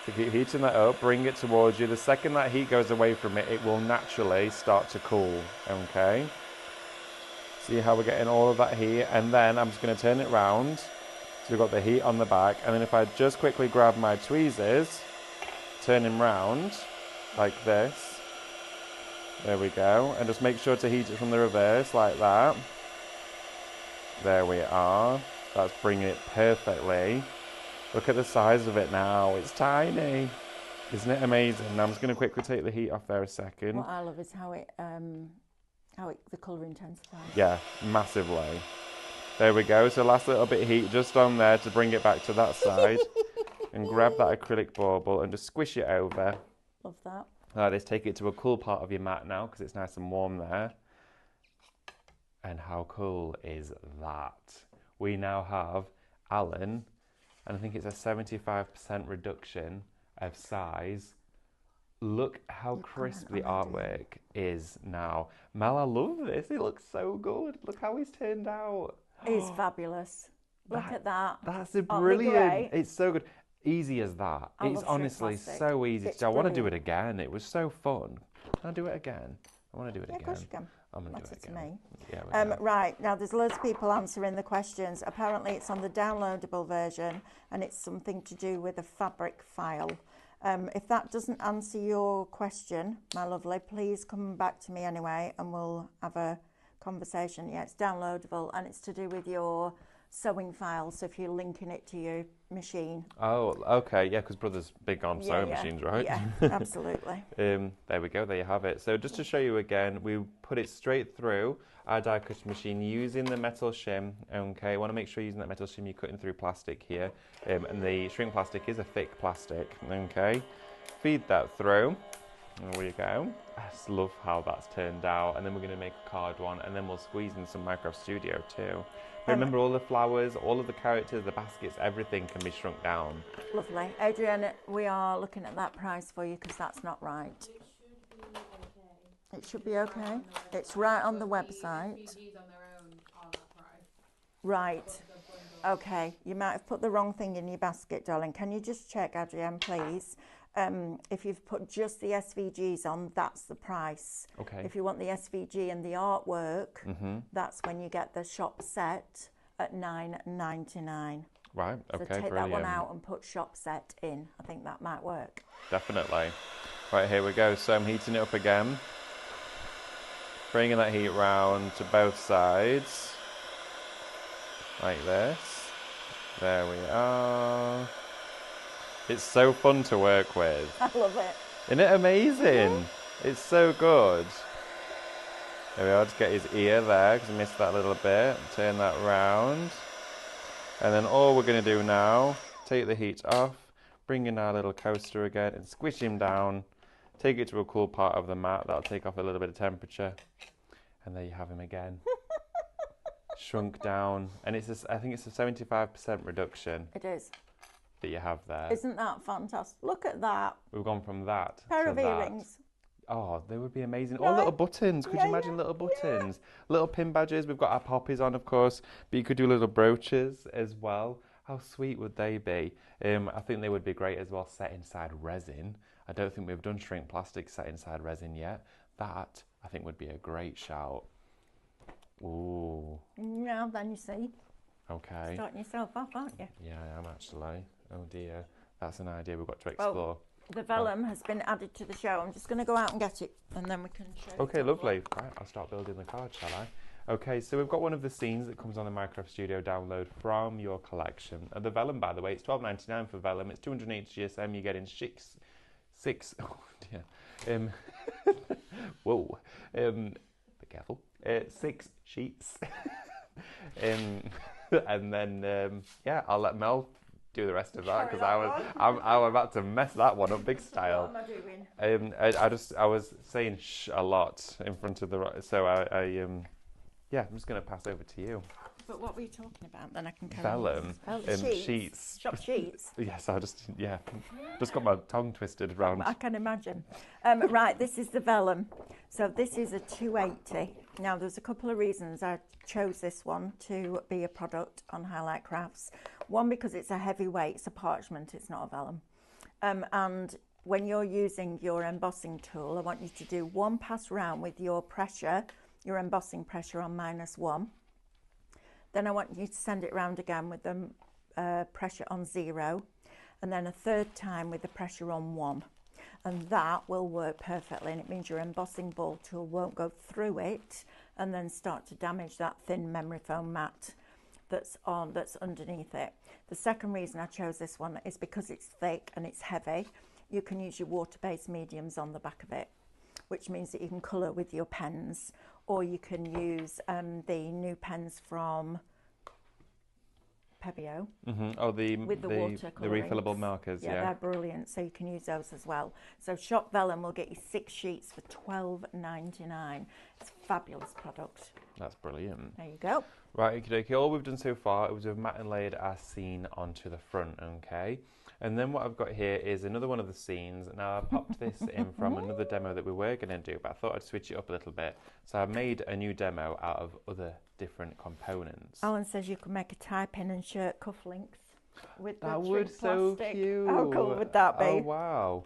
So keep heating that up, bring it towards you. The second that heat goes away from it, it will naturally start to cool, okay? See how we're getting all of that heat, and then I'm just going to turn it round. So we've got the heat on the back, and then if I just quickly grab my tweezers, turn him round like this. There we go, and just make sure to heat it from the reverse like that. There we are. That's bringing it perfectly. Look at the size of it now. It's tiny. Isn't it amazing? Now I'm just going to quickly take the heat off there a second. What I love is how the colour intensifies. Yeah, massively. There we go. So last little bit of heat just on there to bring it back to that side. And grab that acrylic bauble and just squish it over. Love that. Like this, take it to a cool part of your mat now because it's nice and warm there. And how cool is that? We now have Alan, and I think it's a 75% reduction of size. Look how crisp the artwork is now. Mel, I love this. It looks so good. Look how he's turned out. It's fabulous. Look at that. That's brilliant. It's so good. Easy as that. It's honestly so easy. I want to do it again. It was so fun. Can I do it again? I want to do it again. Of course you can. I'm going to do it again. To me. Yeah, right, now there's loads of people answering the questions. Apparently it's on the downloadable version and it's something to do with a fabric file. If that doesn't answer your question, my lovely, please come back to me anyway and we'll have a conversation. Yeah, it's downloadable and it's to do with your sewing file, so if you're linking it to your machine. Oh, okay, yeah, because Brother's big on sewing machines, right? Yeah, absolutely. There we go, there you have it. So just to show you again, we put it straight through our die cut machine using the metal shim. Okay, want to make sure you're using that metal shim, you're cutting through plastic here, and the shrink plastic is a thick plastic. Okay, feed that through. There we go. I just love how that's turned out, and then we're going to make a card one, and then we'll squeeze in some Minecraft Studio too. Remember, all the flowers, all of the characters, the baskets, everything can be shrunk down. Lovely. Adrienne, we are looking at that price for you because that's not right. It should be okay. It's right on the website. Right. Okay. You might have put the wrong thing in your basket, darling. Can you just check, Adrienne, please? If you've put just the SVGs on, that's the price. Okay. If you want the SVG and the artwork, that's when you get the shop set at $9.99. Right, okay, so take brilliant. that one out and put shop set in. I think that might work. Definitely. Right, here we go. So I'm heating it up again. Bringing that heat round to both sides. Like this. There we are. It's so fun to work with. I love it. Isn't it amazing? It's so good. There we are, just get his ear there because I missed that little bit. Turn that round. And then all we're going to do now, take the heat off, bring in our little coaster again and squish him down. Take it to a cool part of the mat. That'll take off a little bit of temperature. And there you have him again. Shrunk down. And I think it's a 75% reduction. It is. That you have there. Isn't that fantastic? Look at that. We've gone from that pair to of that. Earrings. Oh, they would be amazing. Right? Or little buttons. Could you imagine little buttons? Little pin badges. We've got our poppies on, of course, but you could do little brooches as well. How sweet would they be? I think they would be great as well set inside resin. I don't think we've done shrink plastic set inside resin yet. That, I think, would be a great shout. Ooh. Now then you see. Okay. Starting yourself off, aren't you? Yeah, I am actually. Oh dear. That's an idea we've got to explore. Well, the vellum has been added to the show. I'm just going to go out and get it and then we can show you. Okay, lovely. Right, I'll start building the card, shall I? Okay, so we've got one of the scenes that comes on the Minecraft Studio download from your collection. The vellum, by the way, it's $12.99 for vellum. It's 280 GSM. You get in six. Oh dear. Whoa. Be careful. 6 sheets. And then yeah, I'll let Mel do the rest of that because I was about to mess that one up big style. What am I doing? I was saying shh a lot in front of the so yeah, I'm just going to pass over to you. But what were you talking about? Then I can carry Vellum, sheets. Shop sheets. Yes, I just got my tongue twisted around. I can imagine. Right, this is the vellum. So this is a 280. Now there's a couple of reasons I chose this one to be a product on Highlight Crafts. One, because it's a heavy weight, it's a parchment, it's not a vellum. And when you're using your embossing tool, I want you to do one pass round with your pressure your embossing pressure on -1. Then I want you to send it round again with the pressure on 0, and then a third time with the pressure on 1. And that will work perfectly, and it means your embossing ball tool won't go through it and then start to damage that thin memory foam mat that's underneath it. The second reason I chose this one is because it's thick and it's heavy. You can use your water-based mediums on the back of it, which means that you can colour with your pens, or you can use the new pens from Pebeo. Oh, the watercolour refillable inks. markers, Yeah, they're brilliant, so you can use those as well. So Shop Vellum will get you 6 sheets for $12.99. It's a fabulous product. That's brilliant. There you go. Right, okay. All we've done so far is we've matte and layered our scene onto the front, okay? And then what I've got here is another one of the scenes. Now, I popped this in from another demo that we were going to do, but I thought I'd switch it up a little bit. So I've made a new demo out of other different components. Alan says you can make a tie-pin and shirt cufflinks with the That would shrink so plastic. cute. How cool would that be? Oh, wow.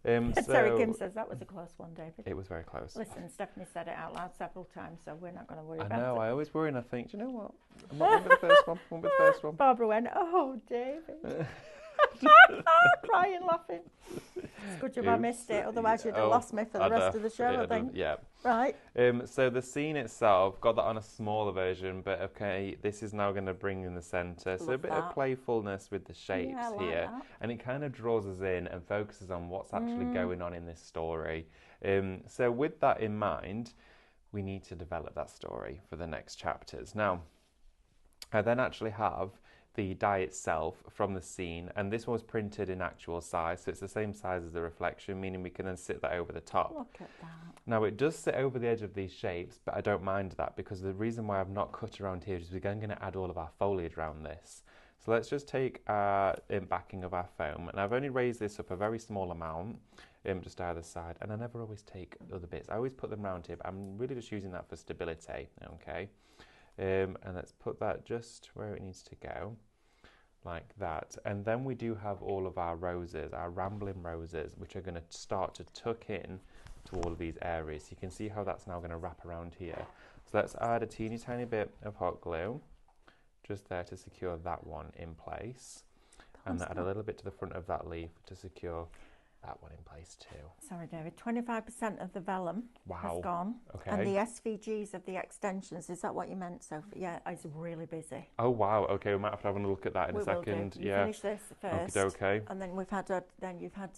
Terry Kim says that was a close one, David. It was very close. Listen, Stephanie said it out loud several times, so we're not going to worry I about know, it. I always worry and I think, do you know what? I'm not going to be the first one. I won't be the first one. Barbara went, oh, David. Crying, laughing. It's good job I missed it, otherwise you'd have lost me for the rest of the show, I think. Yeah. Right. So the scene itself, got that on a smaller version, but okay, this is now going to bring in the centre. So a bit of playfulness with the shapes here. That. And it kind of draws us in and focuses on what's actually going on in this story. So with that in mind, we need to develop that story for the next chapters. Now, I then actually have the die itself from the scene, and this one was printed in actual size, so it's the same size as the reflection, meaning we can then sit that over the top. Look at that. Now it does sit over the edge of these shapes, but I don't mind that because the reason why I've not cut around here is we're going to add all of our foliage around this. So let's just take our backing of our foam, and I've only raised this up a very small amount, just either side, and I never always take other bits. I always put them round here, but I'm really just using that for stability, okay? And let's put that just where it needs to go, like that. And then we do have all of our roses, our rambling roses, which are going to start to tuck in to all of these areas. You can see how that's now going to wrap around here. So let's add a teeny tiny bit of hot glue just there to secure that one in place, and add a little bit to the front of that leaf to secure that one in place too. Sorry, David. 25% of the vellum has gone. Okay. And the SVGs of the extensions, is that what you meant, Sophie? Yeah, it's really busy. Oh wow. Okay, we might have to have a look at that in a second. You finish this first. Okay. And then you've had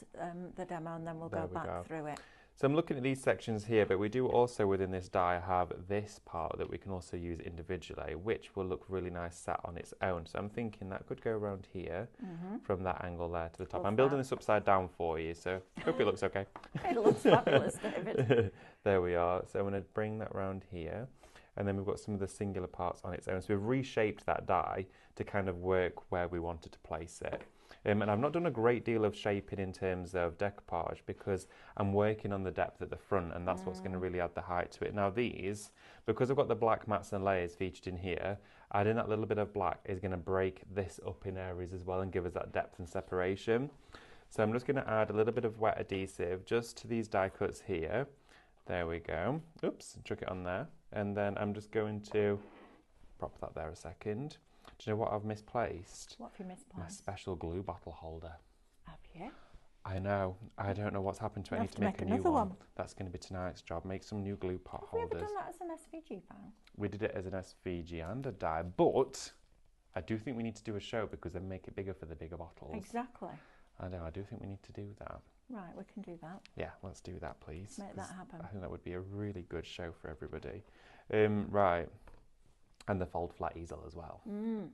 the demo, and then we'll go back through it. So I'm looking at these sections here, but we do also within this die have this part that we can also use individually, which will look really nice sat on its own. So I'm thinking that could go around here from that angle there to the top. I'm building this upside down for you, so hope it looks okay. It looks fabulous, David. There we are. So I'm going to bring that round here. And then we've got some of the singular parts on its own. So we've reshaped that die to kind of work where we wanted to place it. And I've not done a great deal of shaping in terms of decoupage because I'm working on the depth at the front, and that's what's going to really add the height to it. Now these, because I've got the black mats and layers featured in here, adding that little bit of black is going to break this up in areas as well and give us that depth and separation. So I'm just going to add a little bit of wet adhesive just to these die cuts here. There we go. Oops, chuck it on there. And then I'm just going to prop that there a second. Do you know what I've misplaced? What have you misplaced? My special glue bottle holder. Have you? I know. I don't know what's happened to it. I need to make a new one. That's going to be tonight's job. Make some new glue pot holders. Have we ever done that as an SVG file? We did it as an SVG and a die, but I do think we need to do a show because they make it bigger for the bigger bottles. Exactly. I know. I do think we need to do that. Right, we can do that. Yeah, let's do that, please. Make that happen. I think that would be a really good show for everybody. Right. And the fold flat easel as well.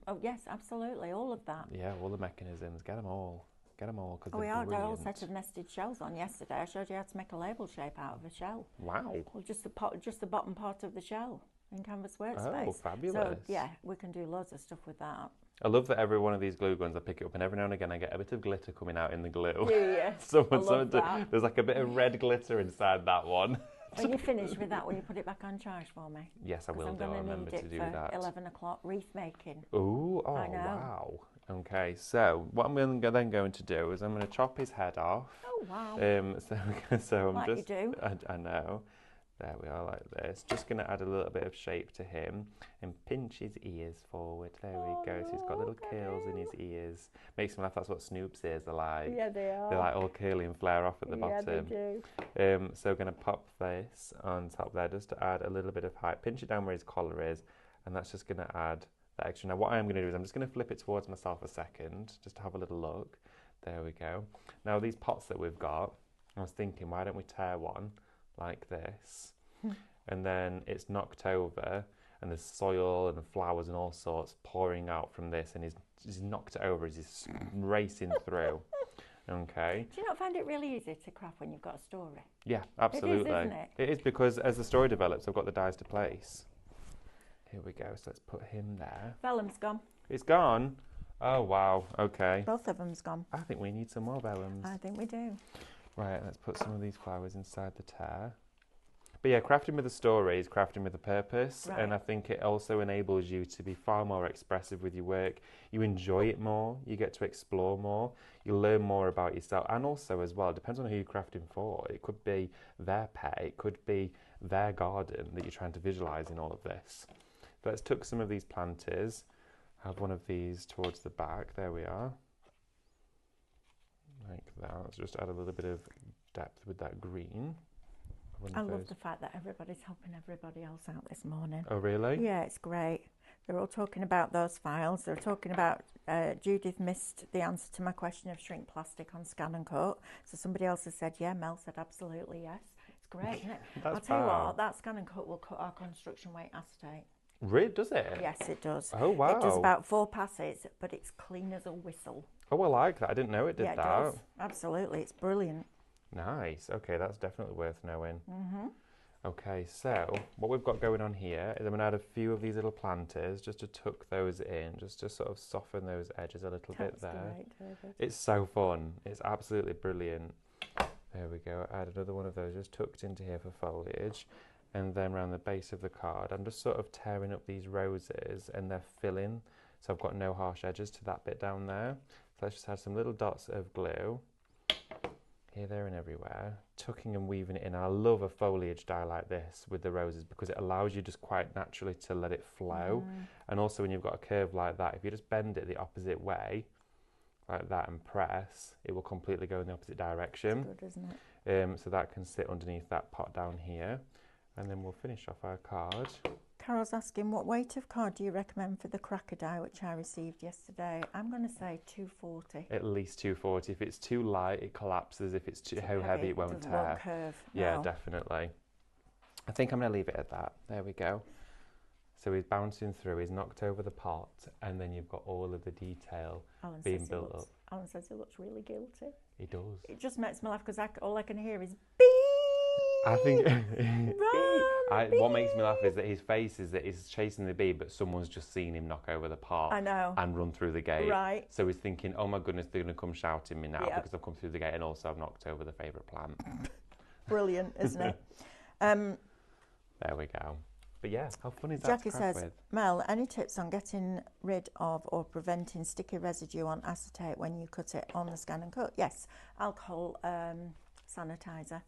Oh yes, absolutely, all of that. Yeah, all the mechanisms, get them all. Get them all, because we had a whole set of nested shells on yesterday. I showed you how to make a label shape out of a shell. Wow. Well, just the bottom part of the shell in Canvas Workspace. Oh, fabulous. So yeah, we can do loads of stuff with that. I love that every one of these glue guns, I pick it up and every now and again I get a bit of glitter coming out in the glue. Yeah, There's like a bit of red glitter inside that one. When you finish with that, will you put it back on charge for me? Yes, I will do. I remember to do that. 11 o'clock wreath making. Ooh, oh, wow. Okay, so what I'm then going to do is I'm going to chop his head off. Oh, wow. So I'm like just. You do. I know. There we are, like this. Just going to add a little bit of shape to him and pinch his ears forward. There we go. So he's got little curls in his ears. Makes me laugh. That's what Snoop's ears are like. Yeah, they are. They're like all curly and flare off at the bottom. Yeah, they do. So we're going to pop this on top there just to add a little bit of height. Pinch it down where his collar is, and that's just going to add that extra. Now what I am going to do is I'm just going to flip it towards myself a second just to have a little look. There we go. Now these pots that we've got, I was thinking, why don't we tear one like this? And then it's knocked over and there's soil and flowers and all sorts pouring out from this, and he's knocked it over as he's racing through. Okay. Do you not find it really easy to craft when you've got a story? Yeah, absolutely. It is, isn't it? It is, because as the story develops, I've got the dies to place. Here we go. So let's put him there. Vellum's gone. It's gone. Oh, wow. Okay. Both of them's gone. I think we need some more vellums. I think we do. Right, let's put some of these flowers inside the tear. But yeah, crafting with a story is crafting with a purpose. Right. And I think it also enables you to be far more expressive with your work. You enjoy it more. You get to explore more. You learn more about yourself. And also as well, it depends on who you're crafting for. It could be their pet. It could be their garden that you're trying to visualise in all of this. So let's tuck some of these planters. Have one of these towards the back. There we are. Like that. Let's just add a little bit of depth with that green. I love the fact that everybody's helping everybody else out this morning. Oh, really? Yeah, it's great. They're all talking about those files. They're talking about Judith missed the answer to my question of shrink plastic on Scan and Cut. So somebody else has said, yeah, Mel said absolutely yes. It's great, isn't it? I'll tell you what, that Scan and Cut will cut our construction weight acetate. Really? Does it? Yes, it does. Oh, wow. It does about 4 passes, but it's clean as a whistle. Oh, I like that. I didn't know it did yeah, it that. does. Absolutely. It's brilliant. Nice. Okay, that's definitely worth knowing. Okay, so what we've got going on here is I'm going to add a few of these little planters just to tuck those in, just to sort of soften those edges a little bit there. Great, David. It's so fun. It's absolutely brilliant. There we go. Add another one of those just tucked into here for foliage. And then around the base of the card, I'm just sort of tearing up these roses and they're filling. So I've got no harsh edges to that bit down there. So let's just add some little dots of glue. Here, there and everywhere, tucking and weaving it in. I love a foliage die like this with the roses because it allows you just quite naturally to let it flow. And also when you've got a curve like that, if you just bend it the opposite way, like that, and press, it will completely go in the opposite direction. It's good, isn't it? So that can sit underneath that pot down here. And then we'll finish off our card. Carol's asking, what weight of card do you recommend for the cracker die, which I received yesterday? I'm going to say 240. At least 240. If it's too light, it collapses. If it's too heavy, it won't does tear. won't curve. Yeah, No. definitely. I think I'm going to leave it at that. There we go. So he's bouncing through, he's knocked over the pot, and then you've got all of the detail Alan being says built up. Alan says he looks really guilty. He does. It just makes me laugh because all I can hear is beep. I think Run, what makes me laugh is that his face is that he's chasing the bee, but someone's just seen him knock over the pot I know. and run through the gate. Right. So he's thinking, oh my goodness, they're going to come shouting me now Yep. because I've come through the gate and also I've knocked over the favourite plant. Brilliant, isn't it? There we go. But yeah, how fun is that Jackie to craft says, with? Mel, any tips on getting rid of or preventing sticky residue on acetate when you cut it on the Scan and Cut? Yes, alcohol sanitizer.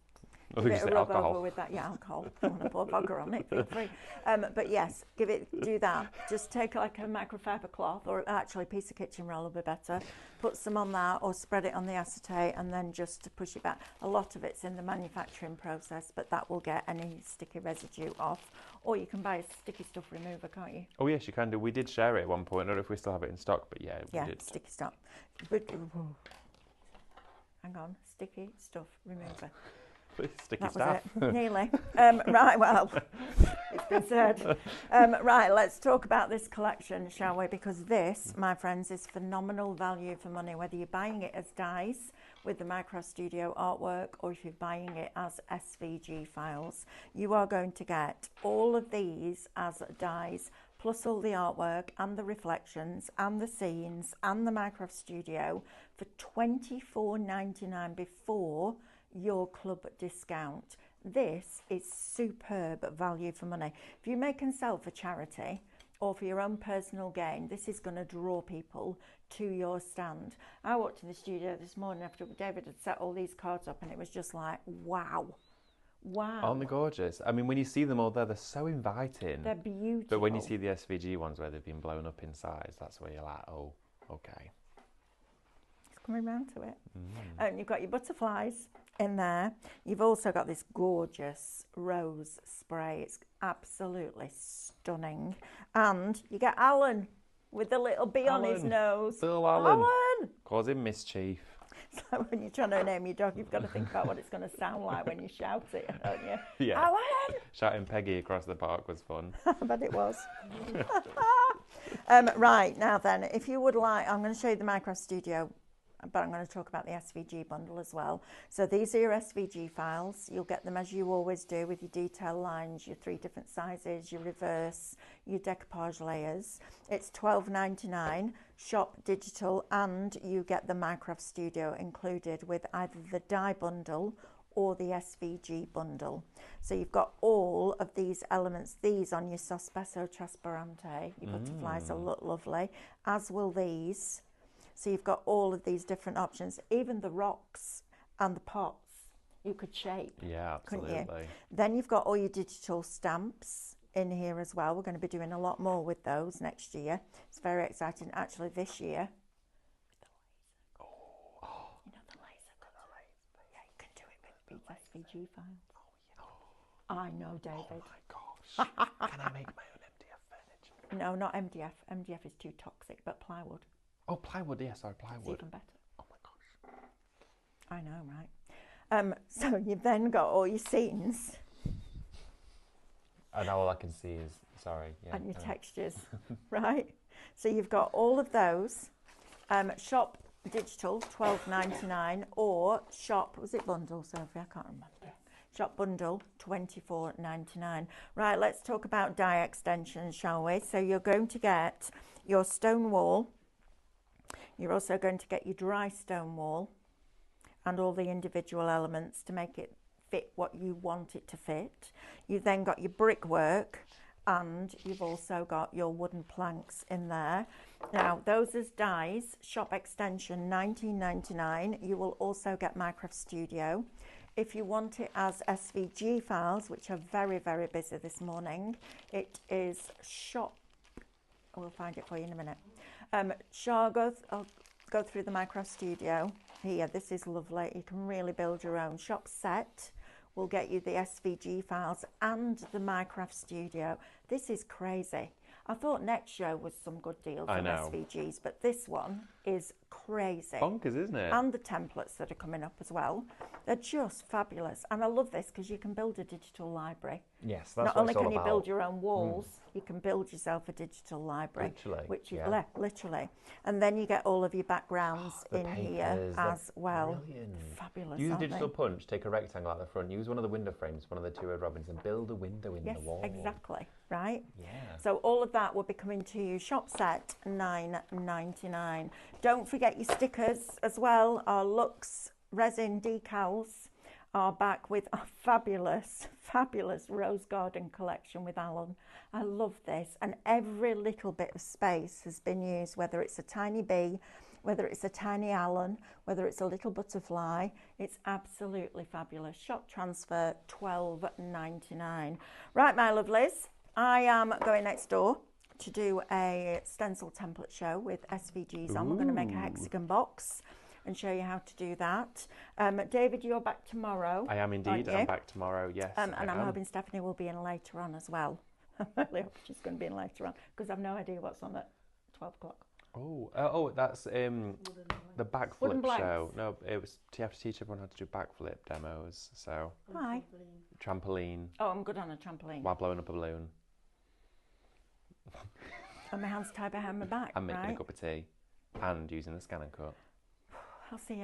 I Give think it you a say rub alcohol. over with that. Yeah, alcohol. If you want to pour vodka on it, feel free. But yes, do that. Just take like a microfiber cloth, or actually a piece of kitchen roll will be better. Put some on that, or spread it on the acetate, and then just push it back. A lot of it's in the manufacturing process, but that will get any sticky residue off. Or you can buy a sticky stuff remover, can't you? Oh yes, you can do. We did share it at one point. I don't know if we still have it in stock, but yeah, we Yeah, did. sticky stuff. But, hang on, sticky stuff remover. Sticky That stuff. was it. Nearly. Right, well, it's been said. Right, let's talk about this collection, shall we? Because this, my friends, is phenomenal value for money, whether you're buying it as dies with the Micro Studio artwork or if you're buying it as SVG files. You are going to get all of these as dies, plus all the artwork and the reflections and the scenes and the Micro Studio for $24.99 before your club discount. This is superb value for money. If you make and sell for charity or for your own personal gain, this is going to draw people to your stand. I walked in the studio this morning after David had set all these cards up and it was just like, wow. Wow. Aren't they gorgeous? I mean, when you see them all there, they're so inviting. They're beautiful. But when you see the SVG ones where they've been blown up in size, that's where you're like, oh, okay. It's coming round to it. And you've got your butterflies in there. You've also got this gorgeous rose spray. It's absolutely stunning. And you get Alan with the little bee on his Alan. nose. Little Alan. Alan! Causing mischief. So when you're trying to name your dog, you've got to think about what it's going to sound like when you shout it, don't you? Yeah. Alan! Shouting Peggy across the park was fun. I bet it was. Right, now then, if you would like, I'm going to show you the Minecraft Studio, but I'm going to talk about the SVG bundle as well. So these are your SVG files. You'll get them as you always do with your detail lines, your 3 different sizes, your reverse, your decoupage layers. It's $12.99, shop digital, and you get the Minecraft Studio included with either the die bundle or the SVG bundle. So you've got all of these elements, these on your Sospeso Trasparente. Your butterflies will look lovely, as will these. So you've got all of these different options, even the rocks and the pots you could shape. Yeah, absolutely. Couldn't you? Then you've got all your digital stamps in here as well. We're going to be doing a lot more with those next year. It's very exciting. Actually, this year, with the laser. You know the laser cutter? Yeah, you can do it with these SVG files. I know, David. Oh my gosh. Can I make my own MDF furniture? No, not MDF. MDF is too toxic, but plywood. Oh, plywood, yes, sorry, It's plywood. even better. Oh my gosh. I know, right? So you've then got all your scenes And all I can see is, sorry. Yeah, and your textures, right? So you've got all of those. Shop digital, $12.99, or shop, was it bundle, Sophie? I can't remember. Shop bundle, $24.99. Right, let's talk about die extensions, shall we? So you're going to get your stone wall. You're also going to get your dry stone wall and all the individual elements to make it fit what you want it to fit. You've then got your brickwork, and you've also got your wooden planks in there. Now, those as dies, shop extension, $19.99. You will also get Minecraft Studio. If you want it as SVG files, which are very, very busy this morning, it is shop. We'll find it for you in a minute. I'll go through the Minecraft Studio. Here, this is lovely. You can really build your own. Shop set will get you the SVG files and the Minecraft Studio. This is crazy. I thought next show was some good deals on SVGs, but this one is crazy. Bonkers, isn't it? And the templates that are coming up as well. They're just fabulous. And I love this because you can build a digital library. Yes, that's Not what only it's all can you about. build your own walls, you can build yourself a digital library. Literally, Which is yeah. literally. And then you get all of your backgrounds The in here papers, they're as well. brilliant. Fabulous, Use a aren't digital they? punch, take a rectangle at the front, use one of the window frames, one of the 2-row robins, and build a window in Yes, the wall. exactly. Right? Yeah. So all of that will be coming to you. Shop set, $9.99. Don't forget your stickers as well. Our Lux resin decals are back with a fabulous, fabulous rose garden collection with Alan. I love this, and every little bit of space has been used, whether it's a tiny bee, whether it's a tiny Alan, whether it's a little butterfly. It's absolutely fabulous. Shop transfer, $12.99. Right, my lovelies, I am going next door to do a stencil template show with SVGs on. We're going to make a hexagon box and show you how to do that. David, you're back tomorrow. I am indeed. you? I'm back tomorrow, yes. And I I'm am. hoping Stephanie will be in later on as well. I really hope she's going to be in later on because I've no idea what's on at 12 o'clock. Oh, that's the backflip Wooden planks. show. No, it was you have to teach everyone how to do backflip demos. So Hi. trampoline Oh, I'm good on a trampoline. while blowing up a balloon. And my hands tied behind my back, I'm making right? a cup of tea and using the scan and cut. I'll see you